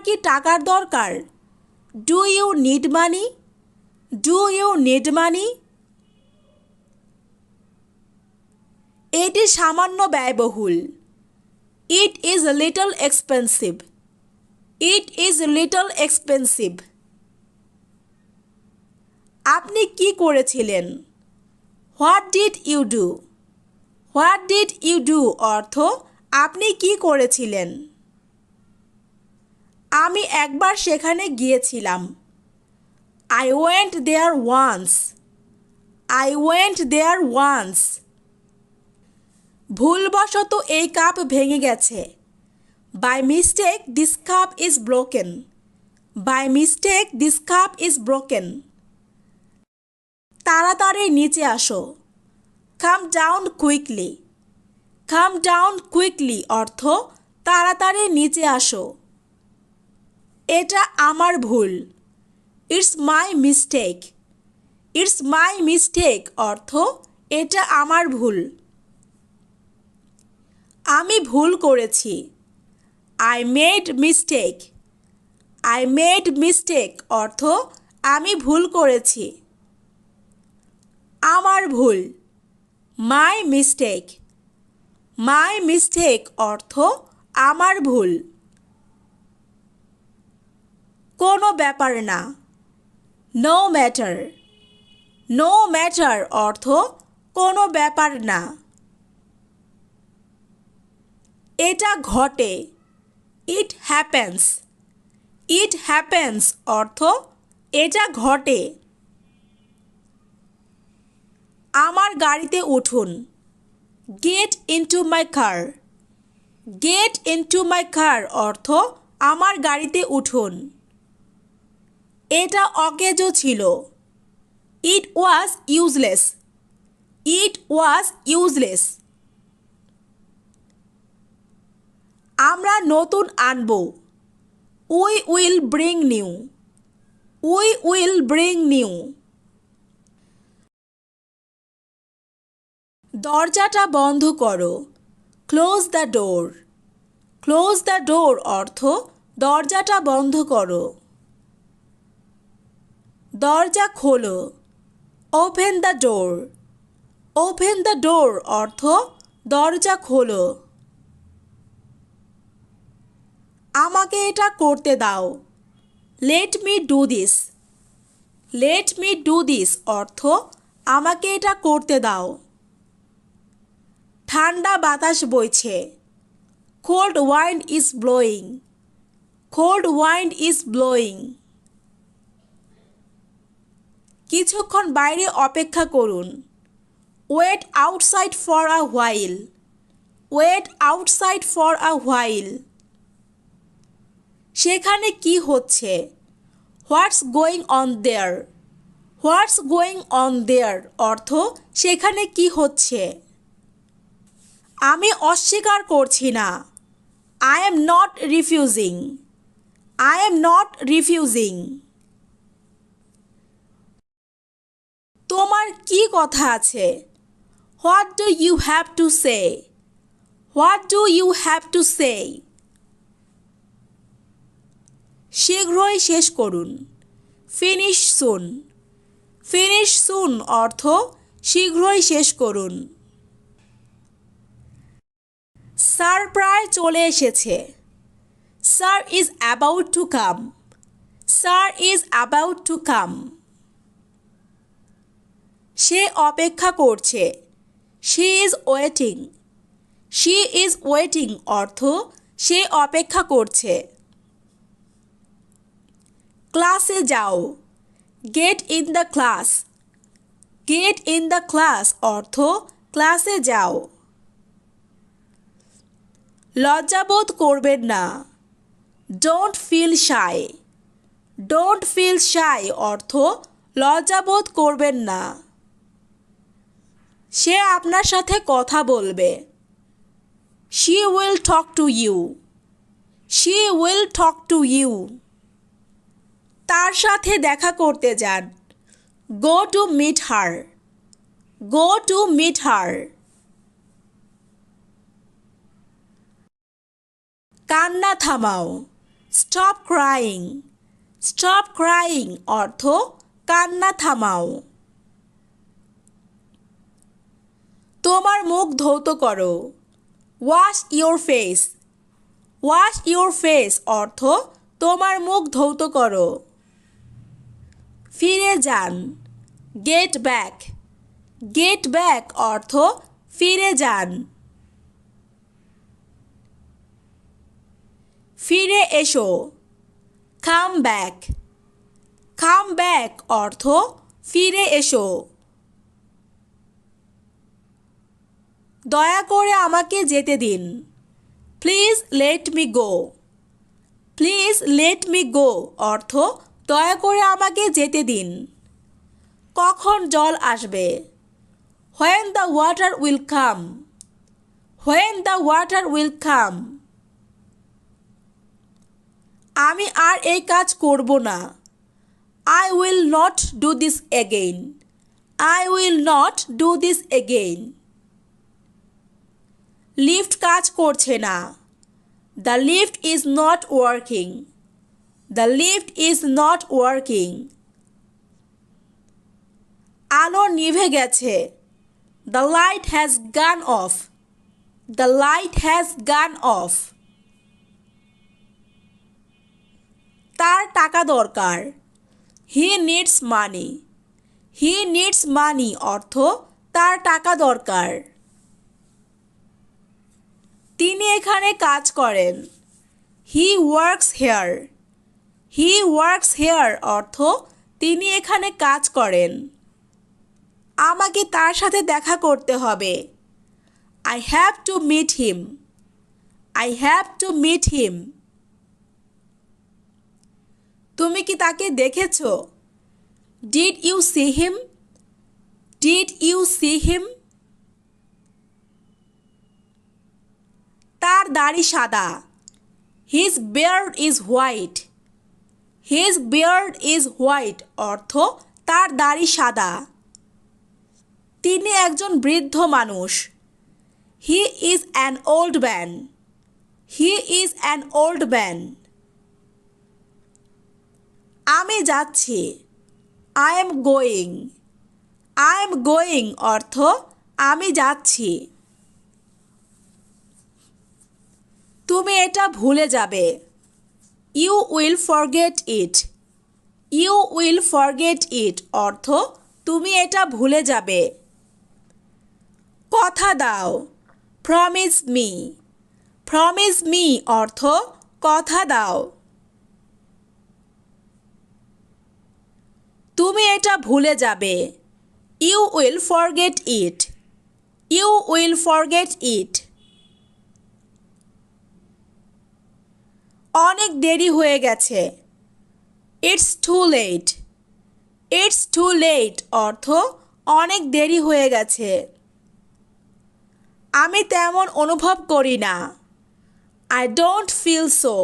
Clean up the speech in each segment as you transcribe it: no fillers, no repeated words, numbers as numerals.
কি টাকার দরকার? Do you need money? Do you need money? এটি সামান্য ব্যয়বহুল। It is little expensive. It is little expensive. আপনি কি করেছিলেন? What did you do? What did you do অর্থ আপনি কি করেছিলেন? আমি একবার সেখানে গিয়েছিলাম। I went there once. I went there once. ভুলবশত এই কাপ ভেঙে গেছে। By mistake this cup is broken. By mistake this cup is broken. তাড়াতাড়ি নিচে আসো। Come down quickly. Come down quickly অর্থ তাড়াতাড়ি নিচে আসো। এটা আমার ভুল। It's my mistake. It's my mistake অর্থ এটা আমার ভুল। আমি ভুল করেছি। I made mistake. I made mistake অর্থ আমি ভুল করেছি। আমার ভুল। My mistake. My mistake অর্থ আমার ভুল। কোনো ব্যাপার না। No matter. No matter অর্থ কোনো ব্যাপার না। এটা ঘটে। It happens. It happens অর্থ এটা ঘটে। আমার গাড়িতে উঠুন। Get into my car. Get into my car অর্থ আমার গাড়িতে উঠুন। এটা অকেজো ছিল। It was useless. It was useless. আমরা নতুন আনব। We will bring new. We will bring new. দরজাটা বন্ধ করো। Close the door. Close the door অর্থ দরজাটা বন্ধ করো। দরজা খোলো। Open the door. Open the door অর্থ দরজা খোলো। আমাকে এটা করতে দাও। Let me do this. Let me do this অর্থ আমাকে এটা করতে দাও। ঠান্ডা বাতাস বইছে। Cold wind is blowing. Cold wind is blowing. কিছুক্ষণ বাইরে অপেক্ষা করুন। Wait outside for a while. Wait outside for a while. সেখানে কি হচ্ছে? What's going on there? What's going on there অর্থ সেখানে কি হচ্ছে? আমি অস্বীকার করছি না। I am not refusing. I am not refusing. তোমার কি কথা আছে? What do you have to say? What do you have to say? শীঘ্রই শেষ করুন। Finish soon. Finish soon অর্থ শীঘ্রই শেষ করুন। স্যার প্রায় চলে এসেছে। Sir is about to come. Sir is about to come. সে অপেক্ষা করছে। She is waiting. She is waiting অর্থ সে অপেক্ষা করছে। ক্লাসে যাও। Get in the class. Get in the class অর্থ ক্লাসে যাও। লজ্জাবোধ করবেন না। Don't feel shy. Don't feel shy অর্থ লজ্জাবোধ করবেন না। সে আপনার সাথে কথা বলবে। She will talk to you. She will talk to you. তার সাথে দেখা করতে যান। Go to meet her. Go to meet her. কান্না থামাও। Stop crying. স্টপ ক্রাইং অর্থ কান্না থামাও। তোমার মুখ ধৌত করো। Wash your face. Wash your face অর্থ তোমার মুখ ধৌত করো। ফিরে যান। Get back. গেট ব্যাক অর্থ ফিরে যান। ফিরে এসো। Come back. কাম ব্যাক অর্থ ফিরে এসো। দয়া করে আমাকে যেতে দিন। Please let me go. Please let me go অর্থ দয়া করে আমাকে যেতে দিন। কখন জল আসবে? When the water will come. When the water will come. আমি আর এই কাজ করব না। I will not do this again. I will not do this again. Lift কাজ করছে না। The lift is not working. The lift is not working. আলো নিভে গেছে। The light has gone off. The light has gone off. তার টাকা দরকার। He needs money. He needs money অর্থ তার টাকা দরকার। তিনি এখানে কাজ করেন। He works here. He works here অর্থ তিনি এখানে কাজ করেন। আমাকে তার সাথে দেখা করতে হবে। I have to meet him. I have to meet him. তুমি কি তাকে দেখেছো? Did you see him? Did you see him? তার দাড়ি সাদা। His beard is white. His beard is white অর্থ তার দাড়ি সাদা। তিনি একজন বৃদ্ধ মানুষ। He is an old man. He is an old man. আমি যাচ্ছি। I am going. I am going অর্থ আমি যাচ্ছি। তুমি এটা ভুলে যাবে। You will forget it. You will forget it অর্থ তুমি এটা ভুলে যাবে। কথা দাও। Promise me. Promise me অর্থ কথা দাও। তুমি এটা ভুলে যাবে। You will forget it. You will forget it. অনেক দেরি হয়ে গেছে। It's too late. It's too late অর্থ অনেক দেরি হয়ে গেছে। আমি তেমন অনুভব করি না। I don't feel so.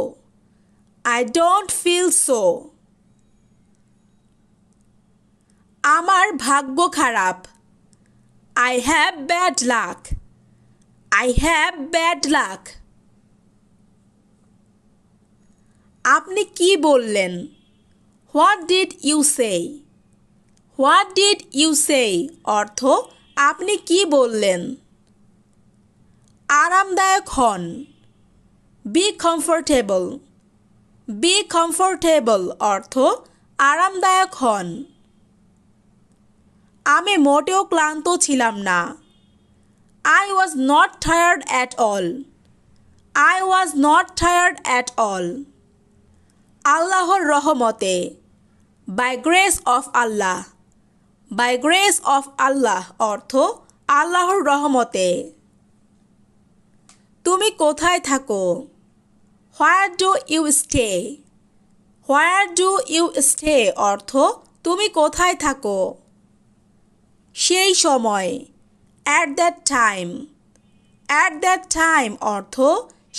I don't feel so. আমার ভাগ্য খারাপ। I have bad luck. I have bad luck. আপনি কি বললেন? What did you say? What did you say অর্থ আপনি কি বললেন? আরামদায়ক হন। Be comfortable. Be comfortable অর্থ আরামদায়ক হন। আমি মোটেও ক্লান্ত ছিলাম না। I was not tired at all. I was not tired at all. আল্লাহর রহমতে। By grace of Allah. By grace of Allah অর্থ আল্লাহর রহমতে। তুমি কোথায় থাকো? Where do you stay? Where do you stay অর্থ তুমি কোথায় থাকো? সেই সময়। At that time. At that time অর্থ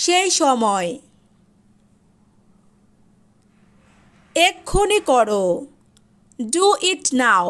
সেই সময়। এক্ষুনি করো। Do it now.